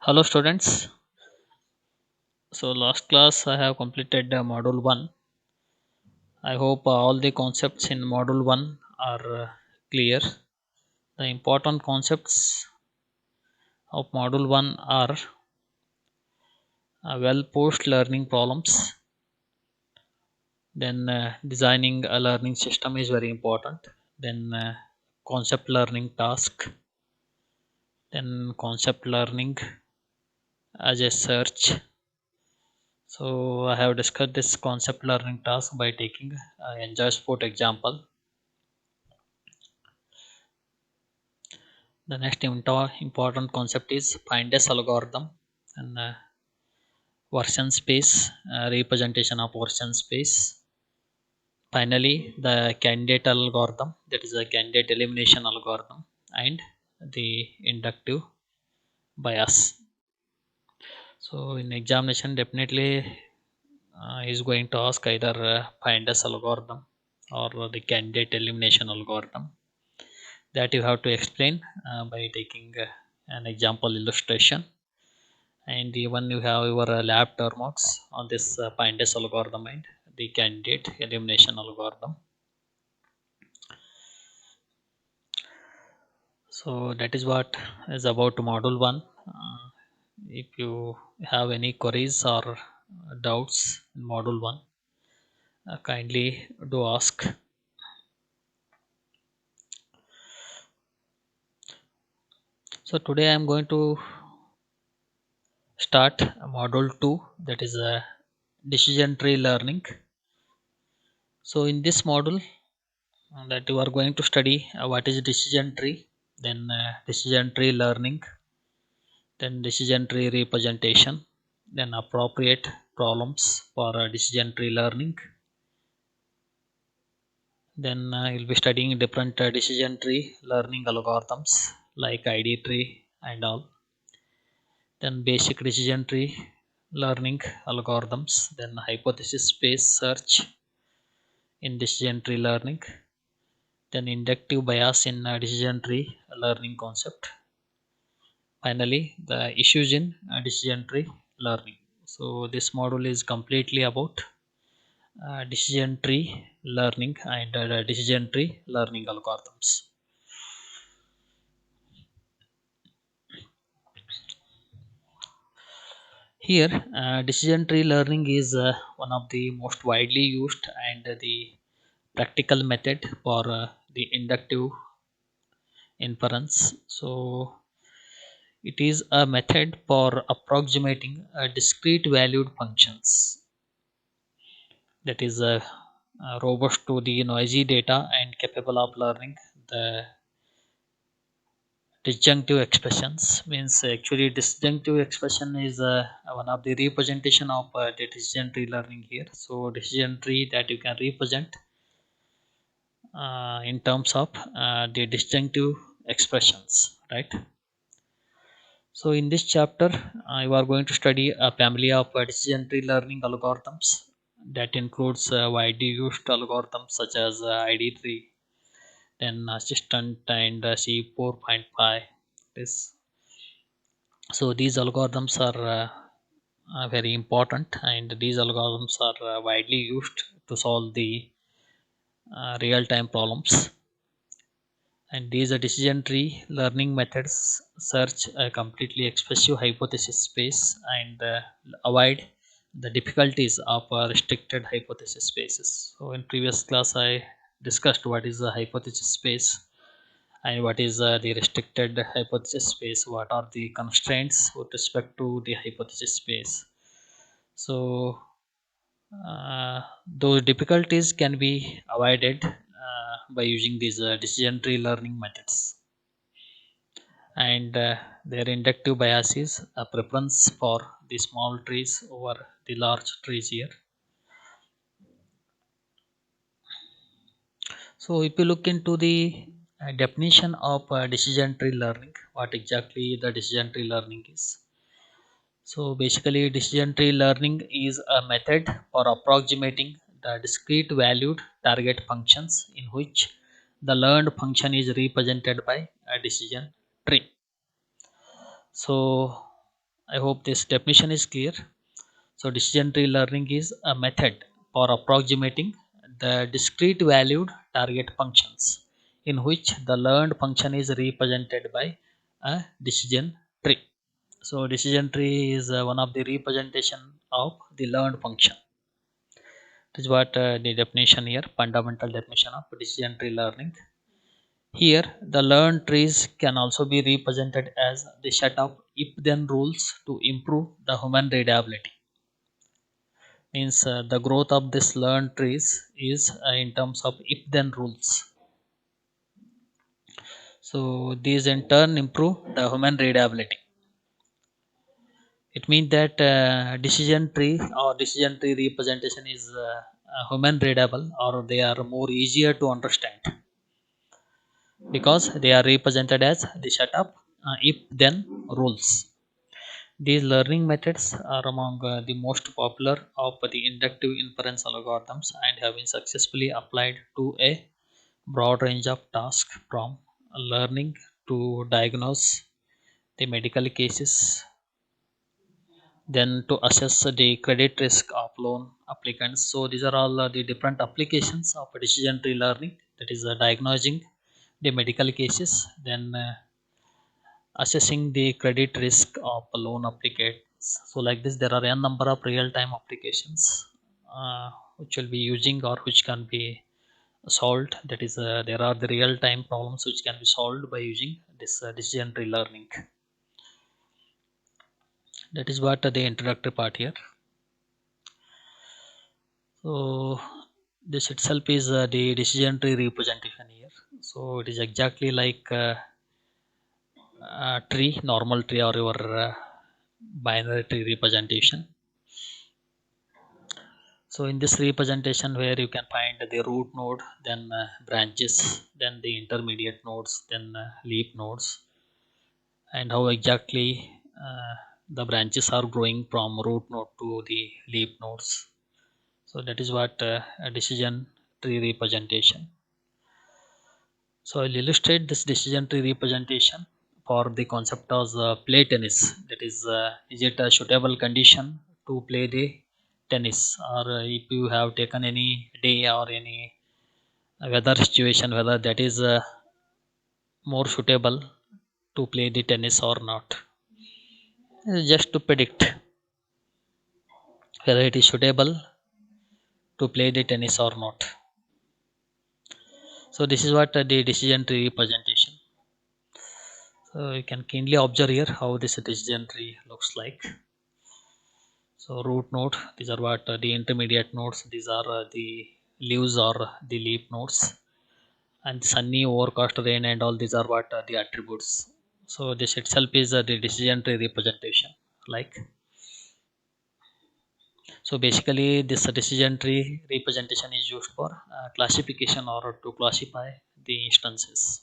Hello students. So last class I have completed module 1. I hope all the concepts in module 1 are clear. The important concepts of module 1 are well post learning problems. Then designing a learning system is very important. Then concept learning task. Then concept learning as a search. So I have discussed this concept learning task by taking Enjoy Sport example. The next important concept is Findes algorithm and version space, representation of version space. Finally, the candidate algorithm, that is a candidate elimination algorithm, and the inductive bias. So, in examination, definitely is going to ask either Findes algorithm or the candidate elimination algorithm that you have to explain by taking an example illustration. And even you have your lab term marks on this Findes algorithm and the candidate elimination algorithm. So that is what is about module 1. If you have any queries or doubts in module 1, kindly do ask. So today I am going to start module 2, that is decision tree learning. So in this module that you are going to study what is decision tree, then decision tree learning, then decision tree representation, then appropriate problems for decision tree learning. Then you'll be studying different decision tree learning algorithms like ID tree and all. Then basic decision tree learning algorithms, then hypothesis space search in decision tree learning, then inductive bias in decision tree learning concept. Finally, the issues in decision tree learning. So this module is completely about decision tree learning and decision tree learning algorithms. Here, decision tree learning is one of the most widely used and the practical method for the inductive inference. So it is a method for approximating discrete valued functions that is robust to the noisy data and capable of learning the disjunctive expressions. Means actually disjunctive expression is one of the representation of the decision tree learning here. So decision tree that you can represent in terms of the disjunctive expressions, right? So in this chapter you are going to study a family of decision tree learning algorithms that includes widely used algorithms such as ID tree, then assistant and C4.5. This so these algorithms are very important, and these algorithms are widely used to solve the real-time problems. And these decision tree learning methods search a completely expressive hypothesis space and avoid the difficulties of restricted hypothesis spaces. So in previous class I discussed what is the hypothesis space and what is the restricted hypothesis space, what are the constraints with respect to the hypothesis space. So those difficulties can be avoided by using these decision tree learning methods. And their inductive bias is a preference for the small trees over the large trees here. So if you look into the definition of decision tree learning, what exactly the decision tree learning is. So basically decision tree learning is a method for approximating the discrete valued target functions in which the learned function is represented by a decision tree. So I hope this definition is clear. So decision tree learning is a method for approximating the discrete valued target functions in which the learned function is represented by a decision tree. So decision tree is one of the representation of the learned function. This is what the definition here, fundamental definition of decision tree learning. Here, the learned trees can also be represented as the set of if-then rules to improve the human readability. Means the growth of this learned trees is in terms of if-then rules. So these in turn improve the human readability. It means that decision tree or decision tree representation is human readable, or they are more easier to understand because they are represented as the set of if-then rules. These learning methods are among the most popular of the inductive inference algorithms and have been successfully applied to a broad range of tasks from learning to diagnose the medical cases, then to assess the credit risk of loan applicants. So these are all the different applications of decision tree learning, that is diagnosing the medical cases, then assessing the credit risk of loan applicants. So like this, there are a number of real-time applications which will be using or which can be solved. That is, there are the real-time problems which can be solved by using this decision tree learning. That is what the introductory part here. So this itself is the decision tree representation here. So it is exactly like tree, normal tree, or your binary tree representation. So in this representation, where you can find the root node, then branches, then the intermediate nodes, then leaf nodes, and how exactly the branches are growing from root node to the leaf nodes. So that is what a decision tree representation. So I'll illustrate this decision tree representation for the concept of play tennis. That is it a suitable condition to play the tennis, or if you have taken any day or any weather situation, whether that is more suitable to play the tennis or not. Just to predict whether it is suitable to play the tennis or not. So this is what the decision tree representation. So you can keenly observe here how this decision tree looks like. So root node, these are what the intermediate nodes. These are the leaves or the leaf nodes, and sunny, overcast, rain, and all these are what the attributes. So this itself is the decision tree representation. Like, so basically, this decision tree representation is used for classification or to classify the instances.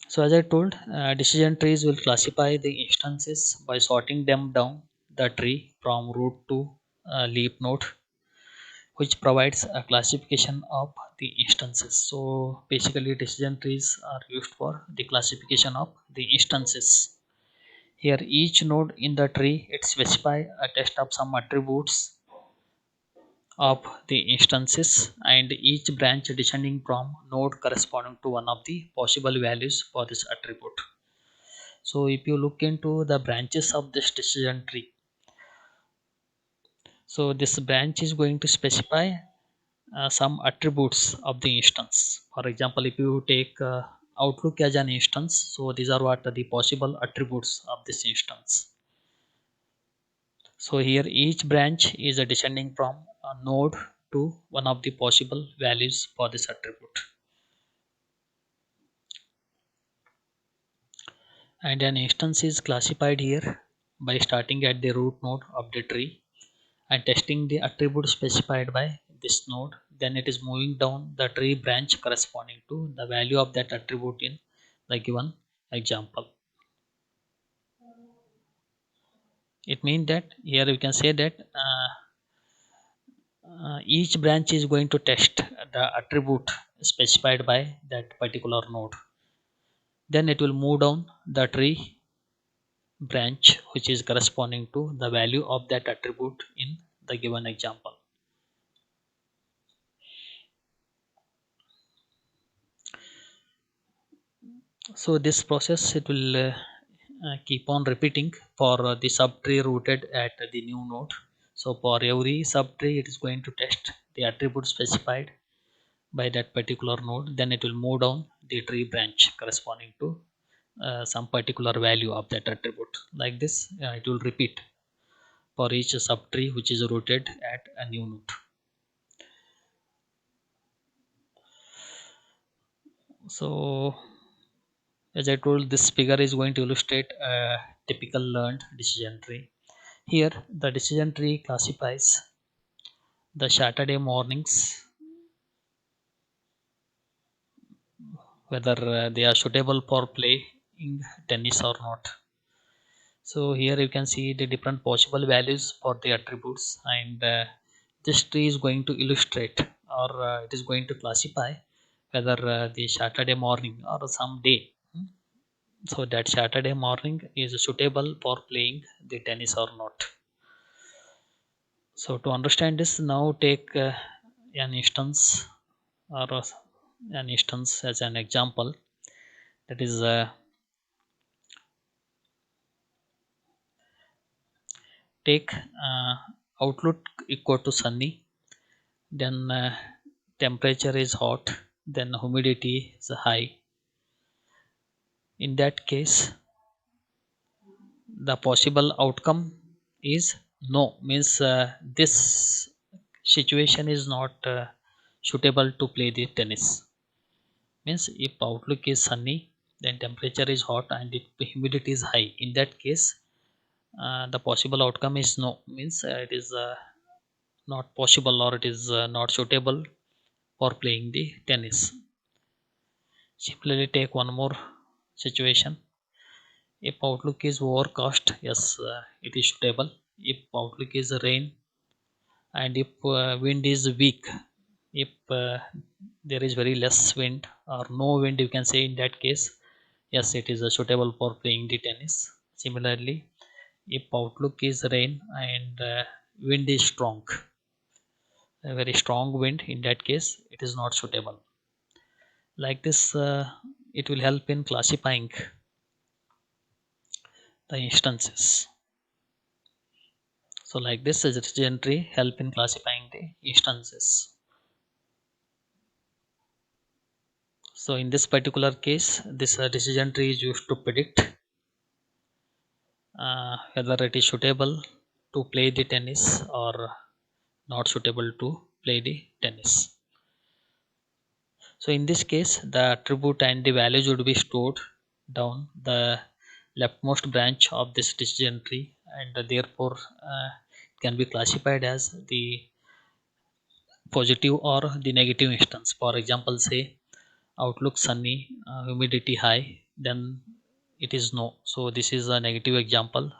So as I told, decision trees will classify the instances by sorting them down the tree from root to leaf node, which provides a classification of the instances. So basically, decision trees are used for the classification of the instances. Here, each node in the tree it specify a test of some attributes of the instances, and each branch descending from node corresponding to one of the possible values for this attribute. So if you look into the branches of this decision tree, so this branch is going to specify some attributes of the instance. For example, if you take Outlook as an instance, so these are what are the possible attributes of this instance. So here each branch is descending from a node to one of the possible values for this attribute. And an instance is classified here by starting at the root node of the tree and testing the attribute specified by this node. Then it is moving down the tree branch corresponding to the value of that attribute in the given example. It means that here we can say that each branch is going to test the attribute specified by that particular node Then it will move down the tree branch which is corresponding to the value of that attribute in the given example. So this process it will keep on repeating for the subtree rooted at the new node. So for every subtree it is going to test the attribute specified by that particular node, then it will move down the tree branch corresponding to some particular value of that attribute. Like this it will repeat for each subtree which is rooted at a new node. So as I told, this figure is going to illustrate a typical learned decision tree. Here the decision tree classifies the Saturday mornings whether they are suitable for playing tennis or not. So here you can see the different possible values for the attributes, and this tree is going to illustrate, or it is going to classify whether the Saturday morning or some day, so that Saturday morning is suitable for playing the tennis or not. So to understand this, now take an instance, or an instance as an example, that is take outlook equal to sunny, then temperature is hot, then humidity is high. In that case the possible outcome is no, means this situation is not suitable to play the tennis. Means if outlook is sunny, then temperature is hot and humidity is high, in that case the possible outcome is no, means it is not possible, or it is not suitable for playing the tennis. Similarly, take one more situation. If outlook is overcast, yes, it is suitable. If outlook is rain, and if wind is weak, if there is very less wind or no wind, you can say, in that case, yes, it is suitable for playing the tennis. Similarly, if outlook is rain and wind is strong, a very strong wind, in that case, it is not suitable. Like this, it will help in classifying the instances. So like this is decision tree help in classifying the instances. So in this particular case, this decision tree is used to predict whether it is suitable to play the tennis or not suitable to play the tennis. So in this case, the attribute and the values would be stored down the leftmost branch of this decision tree, and therefore can be classified as the positive or the negative instance. For example, say outlook sunny, humidity high, then it is no. So this is a negative example.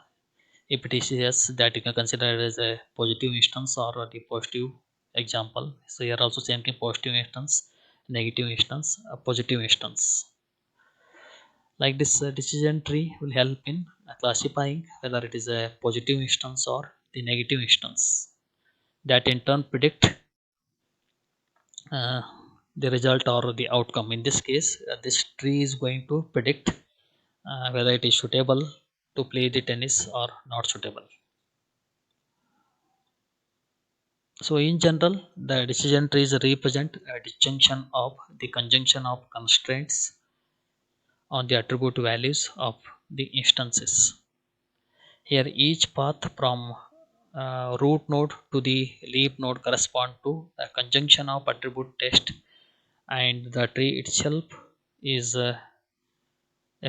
If it is yes, that you can consider it as a positive instance or the positive example. So here also same thing, positive instance, negative instance, a positive instance. Like this decision tree will help in classifying whether it is a positive instance or the negative instance. That in turn predict uh, the result or the outcome. In this case, this tree is going to predict whether it is suitable to play the tennis or not suitable. So in general, the decision trees represent a disjunction of the conjunction of constraints on the attribute values of the instances. Here each path from root node to the leaf node correspond to a conjunction of attribute test, and the tree itself is a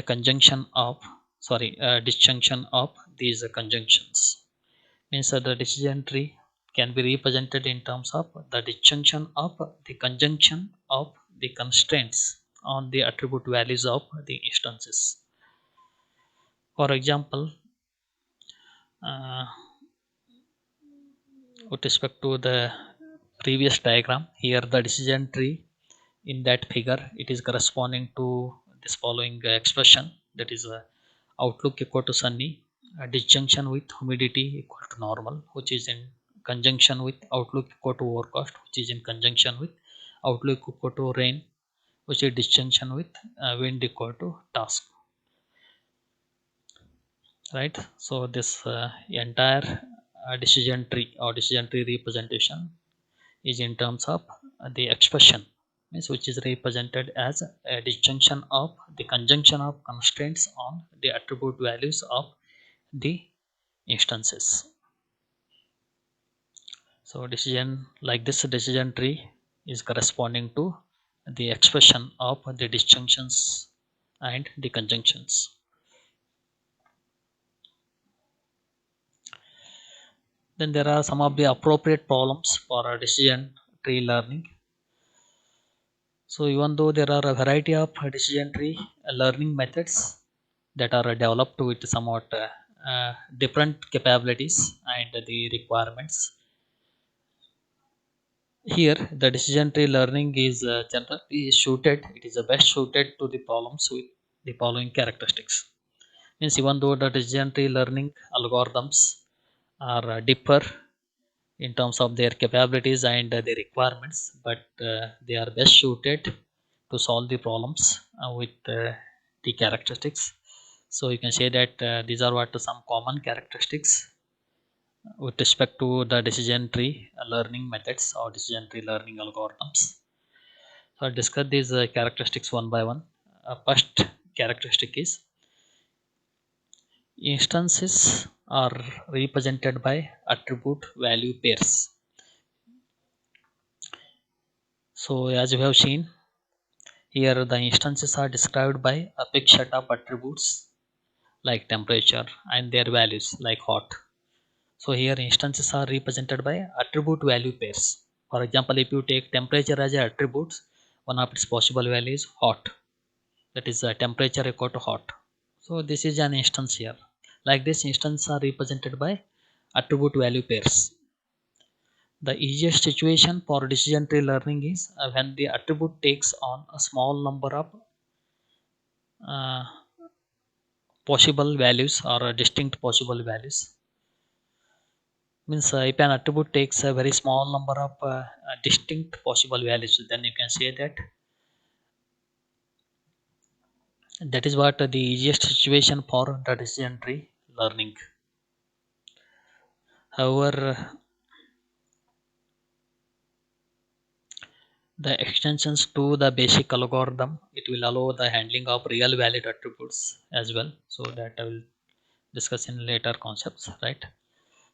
conjunction of, sorry, a disjunction of these conjunctions. Means that the decision tree can be represented in terms of the disjunction of the conjunction of the constraints on the attribute values of the instances. For example, uh, with respect to the previous diagram, here the decision tree in that figure, it is corresponding to this following expression, that is outlook equal to sunny, disjunction with humidity equal to normal, which is in conjunction with outlook equal to overcast, which is in conjunction with outlook equal to rain, which is disjunction with wind equal to task, right? So this entire decision tree or decision tree representation is in terms of the expression, means which is represented as a disjunction of the conjunction of constraints on the attribute values of the instances. So decision like this decision tree is corresponding to the expression of the disjunctions and the conjunctions. Then there are some of the appropriate problems for a decision tree learning. So even though there are a variety of decision tree learning methods that are developed with somewhat different capabilities and the requirements, here the decision tree learning is generally suited, it is the best suited to the problems with the following characteristics. Means even though the decision tree learning algorithms are differ in terms of their capabilities and their requirements, but they are best suited to solve the problems with the characteristics. So you can say that these are what some common characteristics with respect to the decision tree learning methods or decision tree learning algorithms. So I'll discuss these characteristics one by one. First characteristic is instances are represented by attribute value pairs. So as you have seen here, the instances are described by a fixed set of attributes like temperature and their values like hot. So here instances are represented by attribute value pairs. For example, if you take temperature as an attribute, one of its possible value is hot. That is temperature equal to hot. So this is an instance here. Like this, instances are represented by attribute value pairs. The easiest situation for decision tree learning is when the attribute takes on a small number of uh, possible values or distinct possible values. Means if an attribute takes a very small number of distinct possible values, then you can say that that is what the easiest situation for the decision tree learning. However, the extensions to the basic algorithm, it will allow the handling of real valid attributes as well. So that I will discuss in later concepts, right?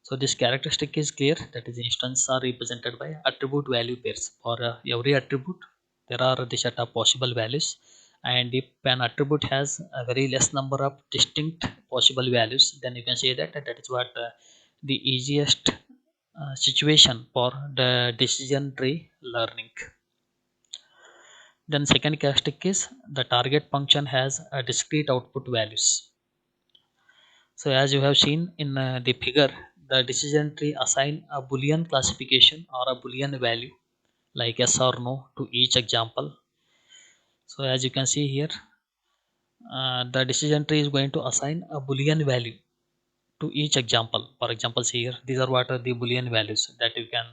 So this characteristic is clear, that is instances are represented by attribute value pairs. For every attribute, there are the set of possible values, and if an attribute has a very less number of distinct possible values, then you can say that that is what the easiest situation for the decision tree learning. Then second characteristic is the target function has a discrete output values. So as you have seen in the figure, the decision tree assign a boolean classification or a boolean value like yes or no to each example. So as you can see here, the decision tree is going to assign a boolean value to each example. For example, see here, these are what are the boolean values that you can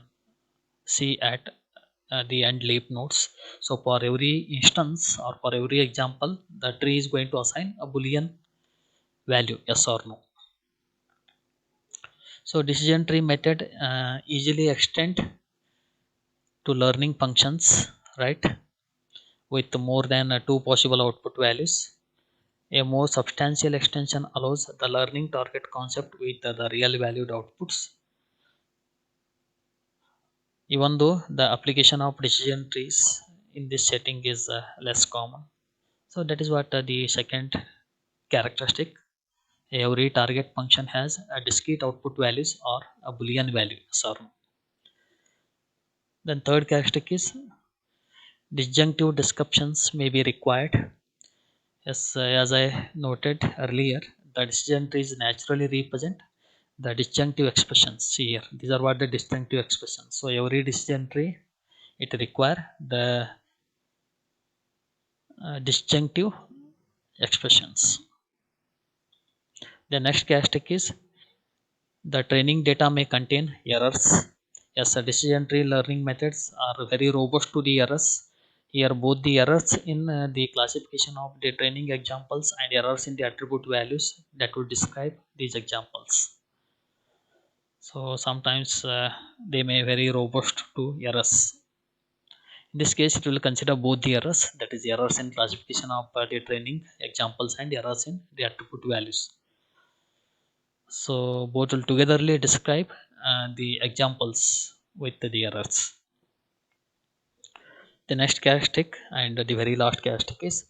see at the end leaf nodes. So for every instance or for every example, the tree is going to assign a boolean value yes or no. So decision tree method easily extend to learning functions, right, with more than two possible output values. A more substantial extension allows the learning target concept with the real valued outputs, even though the application of decision trees in this setting is less common. So that is what the second characteristic. Every target function has a discrete output values or a boolean value. Sorry. Then third characteristic is disjunctive descriptions may be required. Yes, as I noted earlier, the disjunctive trees naturally represent the disjunctive expressions. See here, these are what the disjunctive expressions. So every disjunctive tree, it require the disjunctive expressions. The next characteristic is the training data may contain errors. Yes, the decision tree learning methods are very robust to the errors. Here, both the errors in the classification of the training examples and errors in the attribute values that would describe these examples. So sometimes they may very robust to errors. In this case, it will consider both the errors, that is errors in classification of the training examples and errors in the attribute values. So both will togetherly describe the examples with the errors. The next characteristic and the very last characteristic is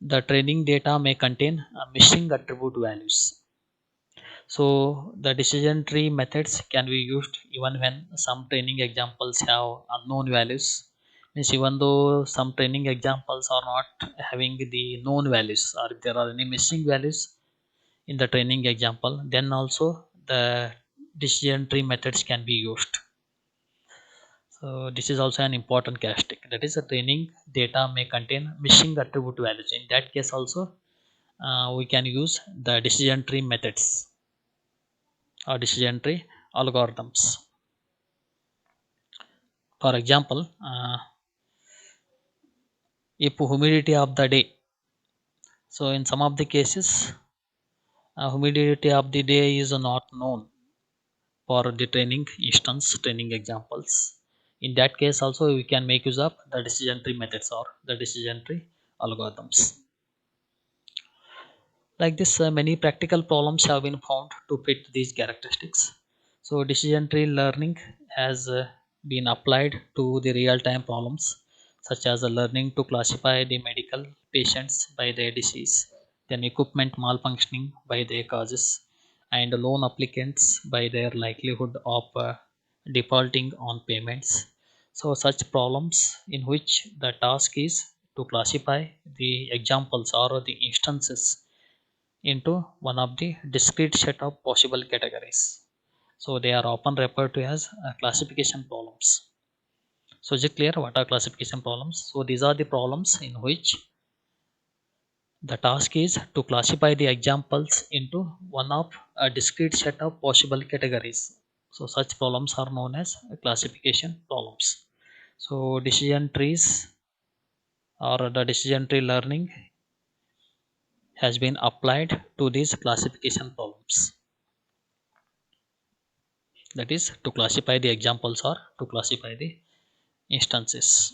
the training data may contain missing attribute values. So the decision tree methods can be used even when some training examples have unknown values. Means even though some training examples are not having the known values, or if there are any missing values in the training example, then also the decision tree methods can be used. So this is also an important characteristic. That is, the training data may contain missing attribute values. In that case also, we can use the decision tree methods or decision tree algorithms. For example, if humidity of the day. So in some of the cases, humidity of the day is not known for the training instance, training examples. In that case also we can make use of the decision tree methods or the decision tree algorithms. Like this, many practical problems have been found to fit these characteristics. So decision tree learning has been applied to the real-time problems, such as learning to classify the medical patients by their disease, then equipment malfunctioning by their causes, and loan applicants by their likelihood of defaulting on payments. So such problems in which the task is to classify the examples or the instances into one of the discrete set of possible categories. So they are often referred to as classification problems. So is it clear what are classification problems? So these are the problems in which the task is to classify the examples into one of a discrete set of possible categories. So such problems are known as classification problems. So decision trees or the decision tree learning has been applied to these classification problems. That is to classify the examples or to classify the instances.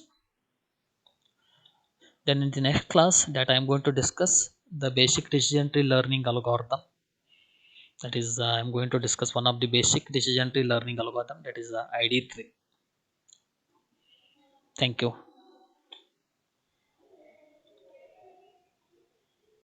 Then in the next class that I am going to discuss the basic decision tree learning algorithm. That is, I am going to discuss one of the basic decision tree learning algorithm, that is the ID tree. Thank you.